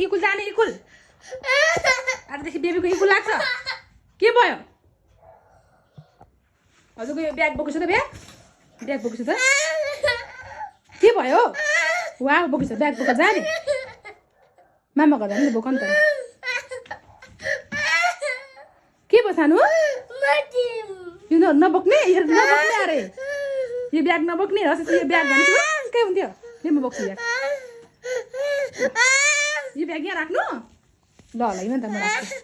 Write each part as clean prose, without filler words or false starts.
school जाने school आजदेखि बेबीको school लाग्छ के भयो हजुरको यो ब्याग बोकेछ त ब्याग बोकेछ त के भयो वाह बोकेछ ब्याग बोकेर जाने मामा घर जाने बोक नि त के भयो सानो यो नबोक्ने अरे यो ब्याग नबोक्ने हस् यो ब्याग भन्छु के हुन्थ्यो म बोक्छु ब्याग यो ब्याग यहाँ राख्नु ल हिँड त म राख्छु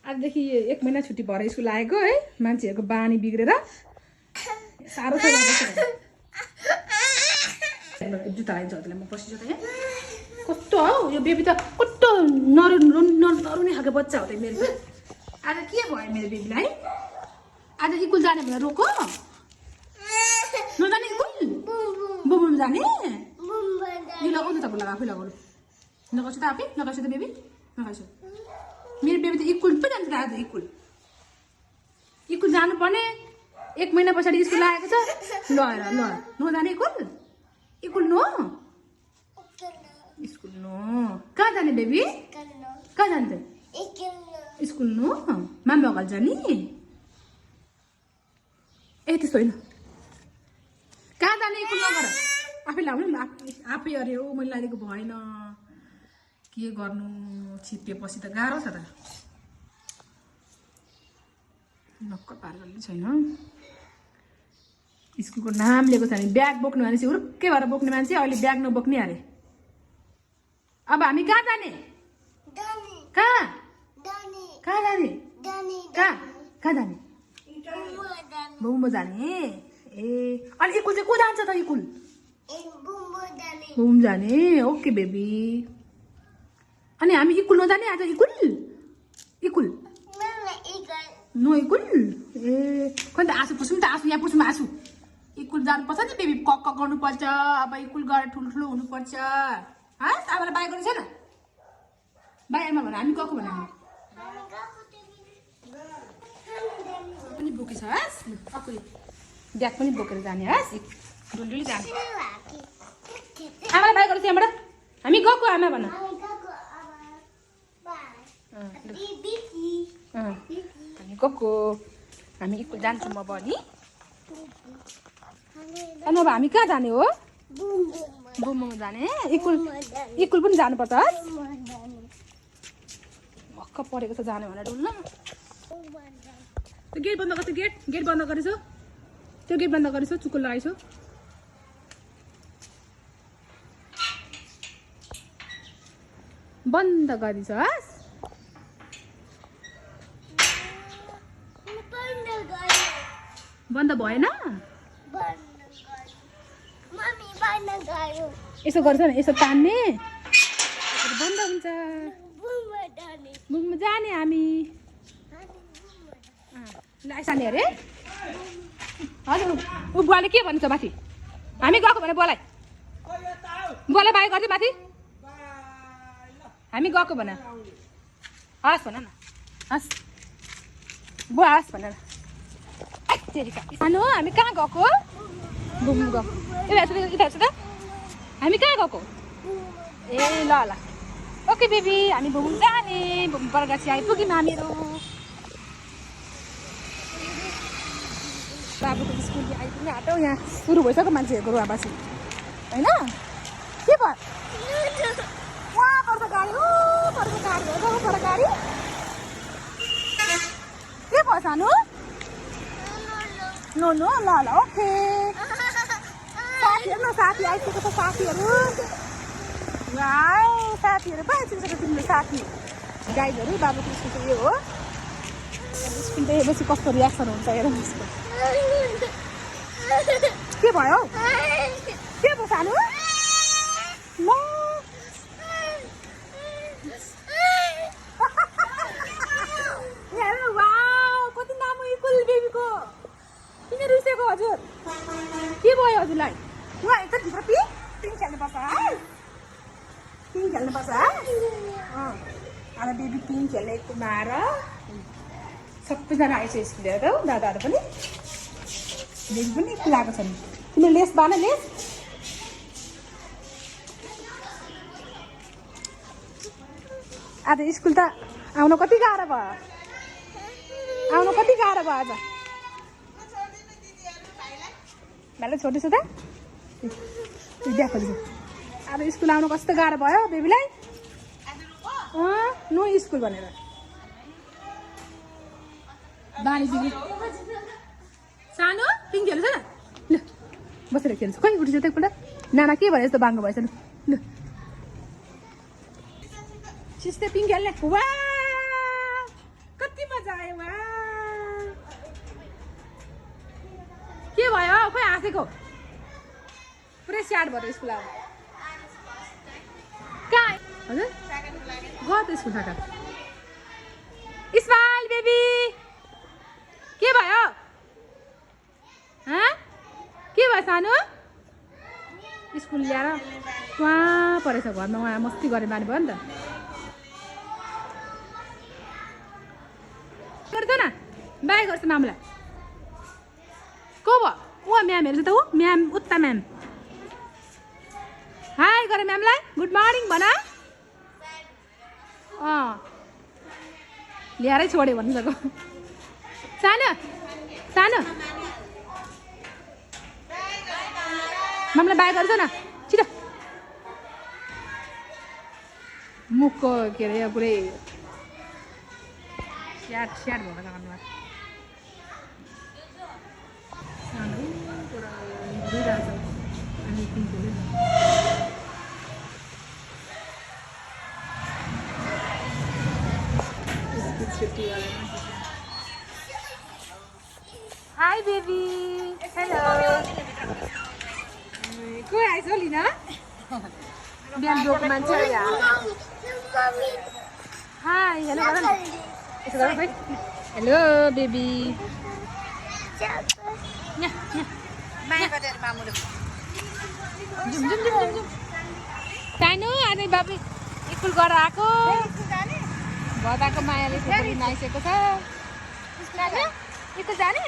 आजदेखि 1 महिना छुट्टी भएर स्कुल आएको है मान्छेहरूको बानी बिग्रेर साह्रो छ जुत्ता लगाइन्छ हजुरलाई म पसिन्छ त यहाँ कस्तो हौ यो बेबी त कस्तो नरुने खालको बच्चा हो त मेरो त आज के भयो मेरो बेबीलाई आज स्कुल जाने भनेर रोको नजाने स्कुल बुम जाने यो लगाउनु त बोला आफै लगाउनु लगाउँछु त आफै लगाउँछु त बेबी लगाउँछु मेरो बेबी त स्कुल पो जान्छ आज स्कुल जानुपर्ने 1 महिना पछाडि स्कुल आएको छ ल नजाने स्कुल नो कहाँ जाने बेबी कहाँ जान्छ स्कुल नो मामा घर जाने ए त्यस्तो होइन कहाँ जाने स्कुल नगर आफै लाउनु नि आफै अरे हो मैले लागेको भएन के गर्नु छिप्पिएपछि त गाह्रो छ त नक्क पार गर्ने छैन स्कुलको नाम लिएको छ भने ब्याग बोक्नु भनेपछि हुर्कै भएर बोक्ने मान्छे अहिले ब्याग नबोक्ने अरे अब हामी कहाँ जाने कहाँ जाने कहाँ जाने बुम्बो जाने ए अनि स्कुल चाहिँ को जान्छ त स्कुल बुम जाने ओके बेबी अनि हामी स्कुल नजाने आज स्कुल नो स्कुल ए खोइ त आँसु पुस्नु त आँसु यहाँ पुस्नु आँसु स्कुल जानुपर्छ नि बेबी कक्क गर्नुपर्छ अब स्कुल गएर ठुल्ठुलो हुनुपर्छ हस् आमालाई बाई गर्नु छैन बाई आमा भन हामी गएको भन पनि बोकेछ हस् अकुरी ब्याग पनि बोकेर जाने हस् डुलडुली जाने आमालाई बाई गर्नु त्यहाँबाट हामी गएको आमा भन हामी गएको हामी स्कुल जान्छौँ अब अनि अनि अब हामी कहाँ जाने हो बुममा जाने स्कुल पनि जानुपर्छ भक्क परेको छ जाने भनेर डुल्न त्यो गेट बन्द गर्छ गेट बन्द गरेछ त्यो गेट बन्द गरेछ चुक्को लगाइछ बन्द गरिदिन्छ हस् बन्द भएन यसो गर्छ नि यसो तान्ने बन्द हुन्छ बुममा जाने हामी साने अरे हजुर ऊ बुवाले के भन्छ माथि हामी गएको भने बुवालाई बाई गरिदियो माथि हामी गएको भन हस् भन न हस् बुवा हस् भन न सानो हामी कहाँ गएको बुम गएको यता हेर्छु त हामी कहाँ गएको ए ल ओके बेबी हामी बुम जाने बुम बरगाछी आइपुग्यौँ हामीहरू बाबुको स्कुल आइपुग्ने आँटो यहाँ सुरु भइसक्यो मान्छेहरूको रुवाबासी होइन के भयो वहाँ पर्छ गाडी के भयो सानो नो ल ओके साथी आइपुग्यो त साथीहरू साथीहरू पो आइपुग्छ तिम्रो साथी गाइडहरू बाबुको स्कुल यो हो स्कुल देखेपछि कस्तो रियाक्सन हुन्छ हेर उसको के भयो सानो ल कति नाम स्कुल बेबीको किन रुसेको हजुर के भयो हजुरलाई उहाँ एकदम भित्र पिङ खेल्नुपर्छ है अब बेबी पिङ खेल्ने कुमार सबैजना आइसक्यो स्कुल हेर त दादाहरू पनि बेबी पनि खुलाएको छ नि तिम्रो लेस बान लेस आज स्कुल त आउन कति गाह्रो भयो आज भाइलाई छोड्दैछु त देखो आज स्कुल आउनु कस्तो गाह्रो भयो बेबीलाई नो स्कुल भनेर बानी दिदी सानो पिङ खेल्छ न ल बसेर खेल्छ खोइ उठिन्छ त एकपल्ट नाना के भने जस्तो बाङ्गो भएछ ल सिस्टर पिङ खेल्ने वा कति मजा आयो वा के भयो खोइ हाँसेको पुरै स्याड भयो स्कुल आउनु कहाँ हजुर गयो त स्कुल साका स्माइल बेबी के भयो के भयो सानो स्कुल ल्याएर उहाँ परेछ घरमा उहाँ मस्ती गर्ने बानी भयो नि त गर्छ न बाई गर्छ मामलाई को भयो ऊ म्यामहरू छ त ऊ म्याम उता म्याम हाई गरे म्यामलाई गुड मर्निङ भन ल्याएरै छोड्यो भन्नु सको सानो सानो मामलाई बाई गर्छ न छिटो मुखको के अरे पुरै स्याड स्याड भएको छ अनुहार हाई बेबी हेलो को आइज हो लिन बिहान ब्रोको मान्छे हाई हेलो गर न यसो गर खोइ हेलो बेबी सानो आज बाबु स्कुल गएर आएको भदाको मायाले नाइसेको छ स्कुल जाने